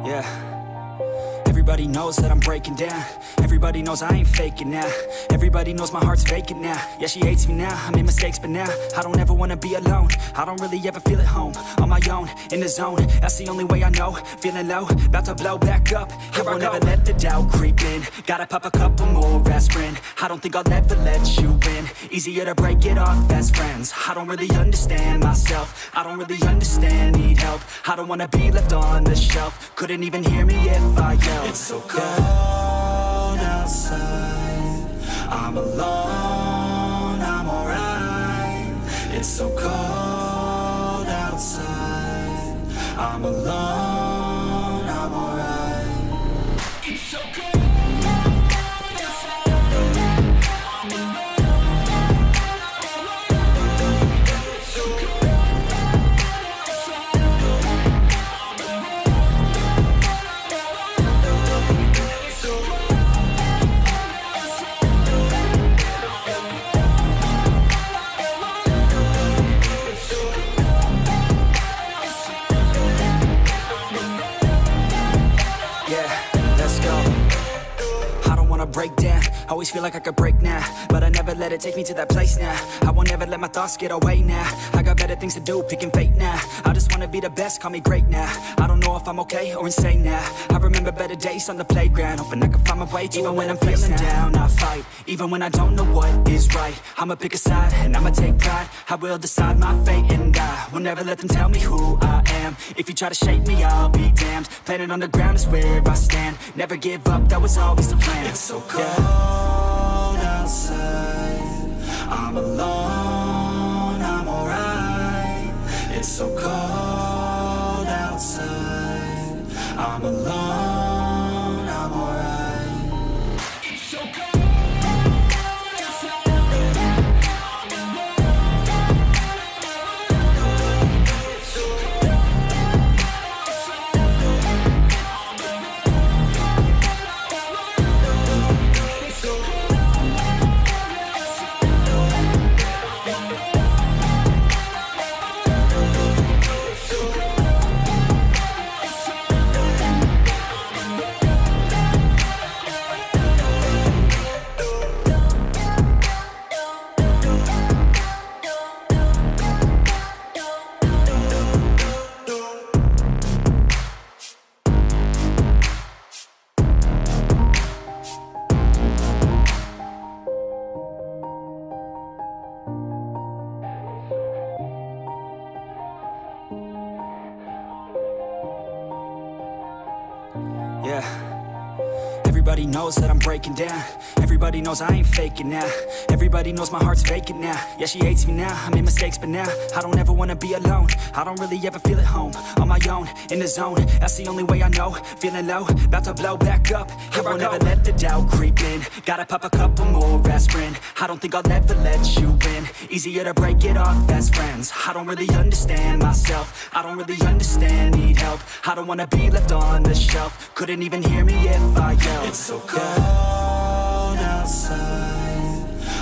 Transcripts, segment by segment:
Yeah. Everybody knows that I'm breaking down. Everybody knows I ain't faking now. Everybody knows my heart's vacant now. Yeah, she hates me now, I made mistakes but now I don't ever wanna be alone. I don't really ever feel at home. On my own, in the zone, that's the only way I know. Feeling low, about to blow back up. Here I won't ever let the doubt creep in. Gotta pop a couple more aspirin. I don't think I'll ever let you in. Easier to break it off best friends. I don't really understand myself. I don't really understand, need help. I don't wanna be left on the shelf. Couldn't even hear me if I yelled. It's so cold outside. I'm alone, I'm alright. It's so cold outside. I'm alone, I'm alright. It's so cold. Break down, always feel like I could break now, but I never let it take me to that place now. I won't ever let my thoughts get away now. I got better things to do, picking fate now. I just wanna be the best, call me great now. I don't know if I'm okay or insane now. I remember better days on the playground, hoping I can find my way. Even when I'm feeling down, I fight. Even when I don't know what is right, I'ma pick a side and I'ma take pride. I will decide my fate and I will never let them tell me who I am. If you try to shake me, I'll be damned. Planet on the ground is where I stand. Never give up, that was always the plan. It's so cold outside. I'm alone, I'm alright. It's so cold outside. I'm alone, I'm alright. It's so cold. Everybody knows that I'm breaking down. Everybody knows I ain't faking now. Everybody knows my heart's vacant now. Yeah, she hates me now, I made mistakes but now I don't ever wanna be alone. I don't really ever feel at home. On my own, in the zone, that's the only way I know. Feeling low, about to blow back up. Here I won't ever let the doubt creep in. Gotta pop a couple more aspirin. I don't think I'll ever let you in. Easier to break it off best friends. I don't really understand myself. I don't really understand, need help. I don't wanna be left on the shelf. Couldn't even hear me if I yelled. It's so cold outside.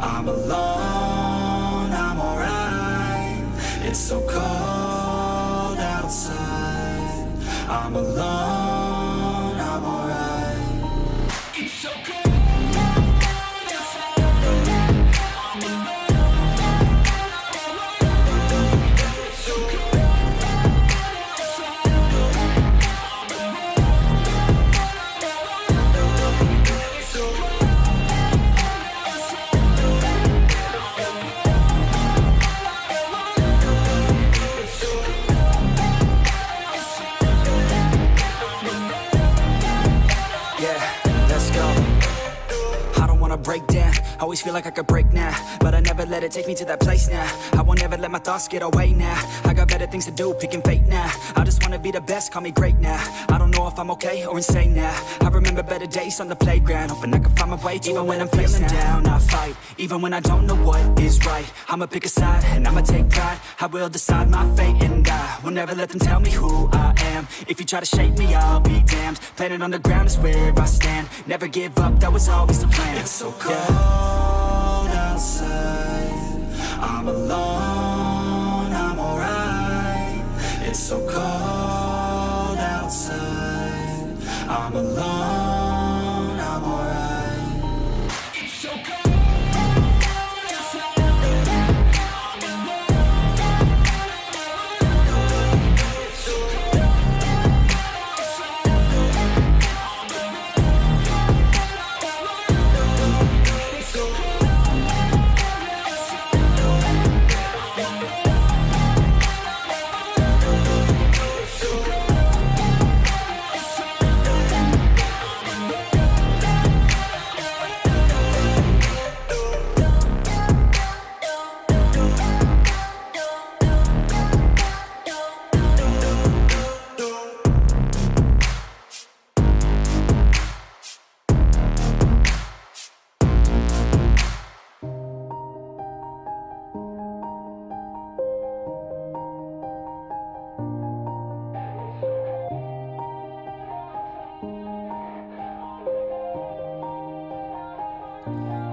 I'm alone, I'm alright. It's so cold outside. I'm alone, I'm alright. It's so cold. wanna break down, always feel like I could break now, but I never let it take me to that place now. I won't ever let my thoughts get away now. I got better things to do, picking fate now. I just wanna be the best, call me great now. I don't know if I'm okay or insane now. I remember better days on the playground, hoping I can find my way. Even when I'm feeling down, I fight. Even when I don't know what is right, I'ma pick a side and I'ma take pride. I will decide my fate and I will never let them tell me who I am. If you try to shake me, I'll be damned. Planet on the ground is where I stand. Never give up, that was always the plan. It's so cold outside, I'm alone, I'm alright. It's so cold outside, I'm alone, I'm alright. It's so cold.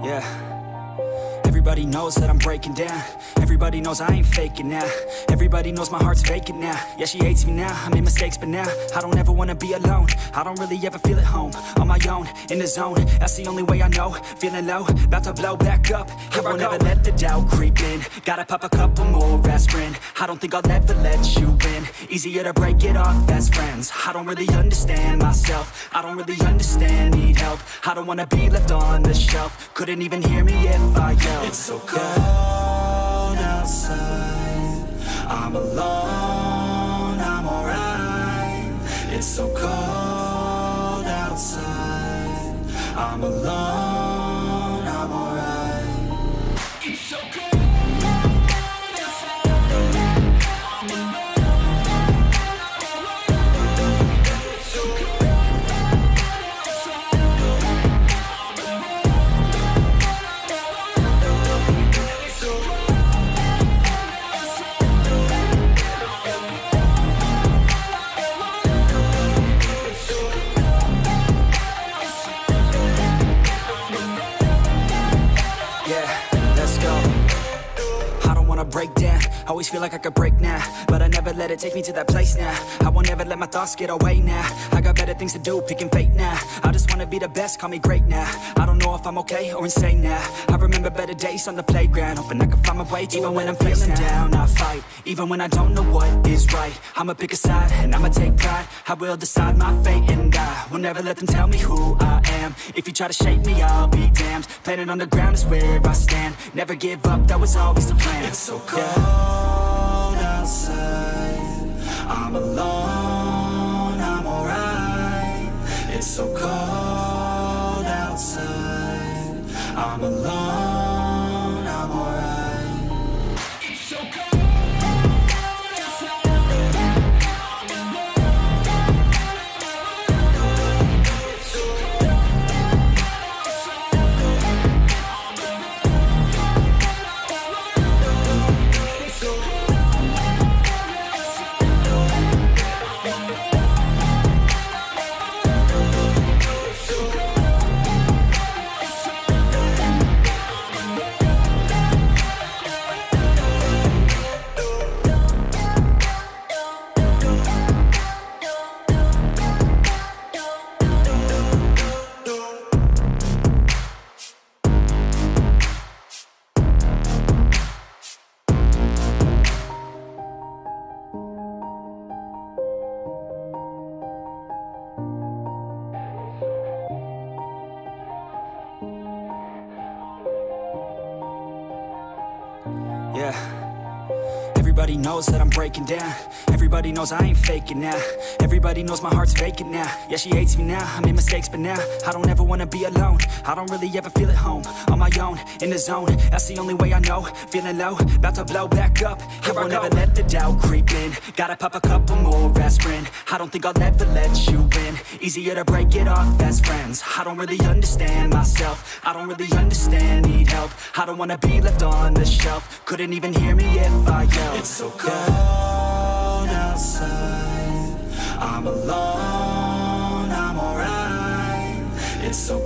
Yeah. Everybody knows that I'm breaking down. Everybody knows I ain't faking now. Everybody knows my heart's vacant now. Yeah, she hates me now, I made mistakes but now I don't ever wanna be alone. I don't really ever feel at home. On my own, in the zone, that's the only way I know. Feeling low, about to blow back up. I won't ever let the doubt creep in. Gotta pop a couple more aspirin. I don't think I'll ever let you in. Easier to break it off as friends. I don't really understand myself. I don't really understand, need help. I don't wanna be left on the shelf. Couldn't even hear me if I yelled. It's so cold outside, I'm alone, I'm alright. It's so cold outside, I'm alone, I'm alright. It's so cold. Break down, always feel like I could break now, but I never let it take me to that place now. I won't ever let my thoughts get away now. I got better things to do, picking fate now. I just wanna be the best, call me great now. I don't know if I'm okay or insane now. I remember better days on the playground, hoping I can find my way. Even when I'm feeling down, I fight. Even when I don't know what is right, I'ma pick a side and I'ma take pride. I will decide my fate and I will never let them tell me who I am. If you try to shake me, I'll be damned. Planet on the ground is where I stand. Never give up, that was always the plan. It's so cold outside, I'm alone, I'm alright. It's so cold outside, I'm alone, I'm alright. It's so cold. Everybody knows that I'm breaking down. Everybody knows I ain't faking now. Everybody knows my heart's vacant now. Yeah, she hates me now, I made mistakes but now I don't ever wanna be alone. I don't really ever feel at home. On my own, in the zone, that's the only way I know. Feeling low, about to blow back up. Here I won't ever let the doubt creep in. Gotta pop a couple more aspirin. I don't think I'll ever let you win. Easier to break it off best friends. I don't really understand myself. I don't really understand, need help. I don't wanna be left on the shelf. Couldn't even hear me if I yelled. It's so cold outside, I'm alone, I'm alright. It's so